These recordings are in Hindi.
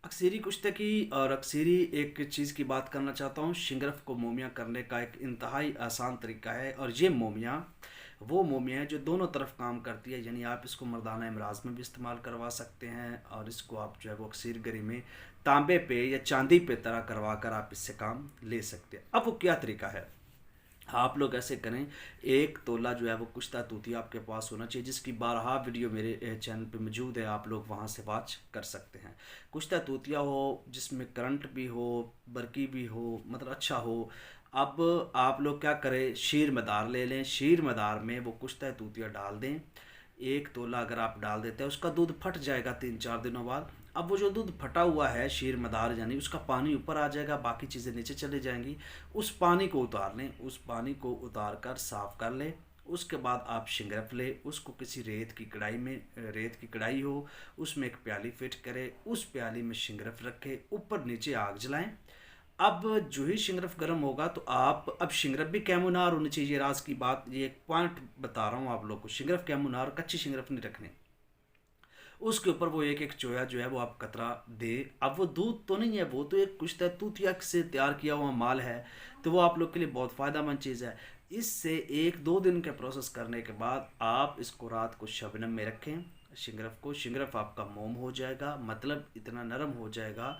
अक्सरी कुश्तकी और अक्सरी एक चीज़ की बात करना चाहता हूँ। शिंगरफ को मोमिया करने का एक इंतहाई आसान तरीका है, और ये मोमिया वो मोमिया है जो दोनों तरफ काम करती है। यानी आप इसको मर्दाना इमराज में भी इस्तेमाल करवा सकते हैं, और इसको आप जो है वो अक्सर गरी में तांबे पे या चांदी पे तरह करवा कर आप इससे काम ले सकते हैं। अब वो क्या तरीका है, आप लोग ऐसे करें। एक तोला जो है वो कुश्ता तूतिया आपके पास होना चाहिए, जिसकी बारहा वीडियो मेरे चैनल पे मौजूद है, आप लोग वहाँ से वाच कर सकते हैं। कुश्ता तूतिया हो जिसमें करंट भी हो, बरकी भी हो, मतलब अच्छा हो। अब आप लोग क्या करें, शीर मदार ले लें, शीर मदार में वो कुश्ता तूतिया डाल दें। एक तोला अगर आप डाल देते हैं, उसका दूध फट जाएगा 3-4 दिनों बाद। अब वो जो दूध फटा हुआ है शीर मदार, यानी उसका पानी ऊपर आ जाएगा, बाकी चीज़ें नीचे चले जाएंगी। उस पानी को उतार लें, उस पानी को उतार कर साफ़ कर लें। उसके बाद आप शिंगरफ लें, उसको किसी रेत की कढ़ाई में, रेत की कढ़ाई हो उसमें एक प्याली फिट करें, उस प्याली में शिंगरफ रखें, ऊपर नीचे आग जलाएं। अब जो ही शिंगरफ गर्म होगा तो आप, अब शिंगरफ भी कैमुनार होनी चाहिए, राज की बात, ये एक पॉइंट बता रहा हूँ आप लोग को। शिंगरफ कैमुनार, कच्ची शिंगरफ नहीं रखनी। उसके ऊपर वो एक एक चोया जो है वो आप कतरा दे। अब वो दूध तो नहीं है, वो तो एक कुछ तूतिया से तैयार किया हुआ माल है, तो वो आप लोग के लिए बहुत फ़ायदेमंद चीज़ है। इससे 1-2 दिन के प्रोसेस करने के बाद आप इसको रात को शबनम में रखें। शिंगरफ को, शिंगरफ आपका मोम हो जाएगा, मतलब इतना नरम हो जाएगा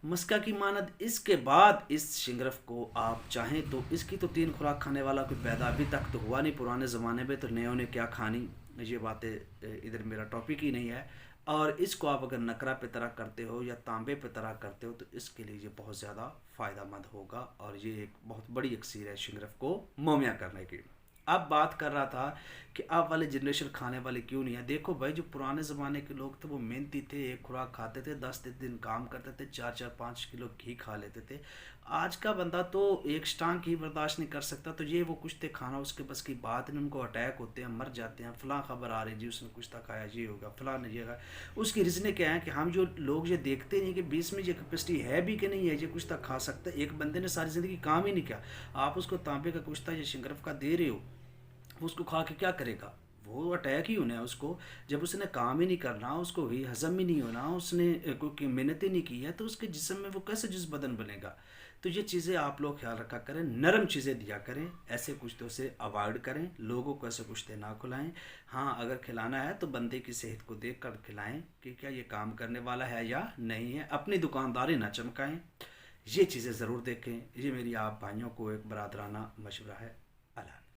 मस्का की मानद। इसके बाद इस शिंगरफ को आप चाहें तो, इसकी तो 3 खुराक खाने वाला कोई पैदा अभी तक तो हुआ नहीं पुराने ज़माने में, तो नयों ने क्या खानी, ये बातें इधर मेरा टॉपिक ही नहीं है। और इसको आप अगर नकरा पे तरह करते हो या तांबे पे तरह करते हो तो इसके लिए ये बहुत ज़्यादा फ़ायदेमंद होगा, और ये एक बहुत बड़ी अक्सर है शिंगरफ को मोमिया करने की। अब बात कर रहा था कि अब वाले जनरेशन खाने वाले क्यों नहीं है। देखो भाई, जो पुराने ज़माने के लोग थे वो मेहनती थे, एक खुराक खाते थे, 10 दिन काम करते थे, 4-4-5 किलो घी खा लेते थे। आज का बंदा तो एक स्टांग घी बर्दाश्त नहीं कर सकता, तो ये वो कुछ थे खाना उसके बस की बात नहीं। उनको अटैक होते हैं, मर जाते हैं, फलां खबर आ रही जी उसने कुछ खाया, ये होगा फलां ने ये खाया। उसकी रीज़नें क्या है कि हम जो लोग ये देखते नहीं कि बीस में ये कैपेसिटी है भी कि नहीं है, ये कुछ खा सकता है। एक बंदे ने सारी ज़िंदगी काम ही नहीं किया, आप उसको तांबे का कुछ या शिंगरफ का दे रहे हो, वो उसको खा के क्या करेगा, वो अटैक ही होना है उसको। जब उसने काम ही नहीं करना, उसको ही हजम ही नहीं होना, उसने कोई मेहनत ही नहीं की है, तो उसके जिस्म में वो कैसे जिस बदन बनेगा। तो ये चीज़ें आप लोग ख्याल रखा करें, नरम चीज़ें दिया करें, ऐसे कुश्तों से अवॉइड करें, लोगों को ऐसे कुश्ते ना खिलाएं। हाँ, अगर खिलाना है तो बंदे की सेहत को देख कर खिलाएं कि क्या ये काम करने वाला है या नहीं है, अपनी दुकानदारी ना चमकाएं। ये चीज़ें ज़रूर देखें। ये मेरी आप भाइयों को एक बरादराना मशवरा है।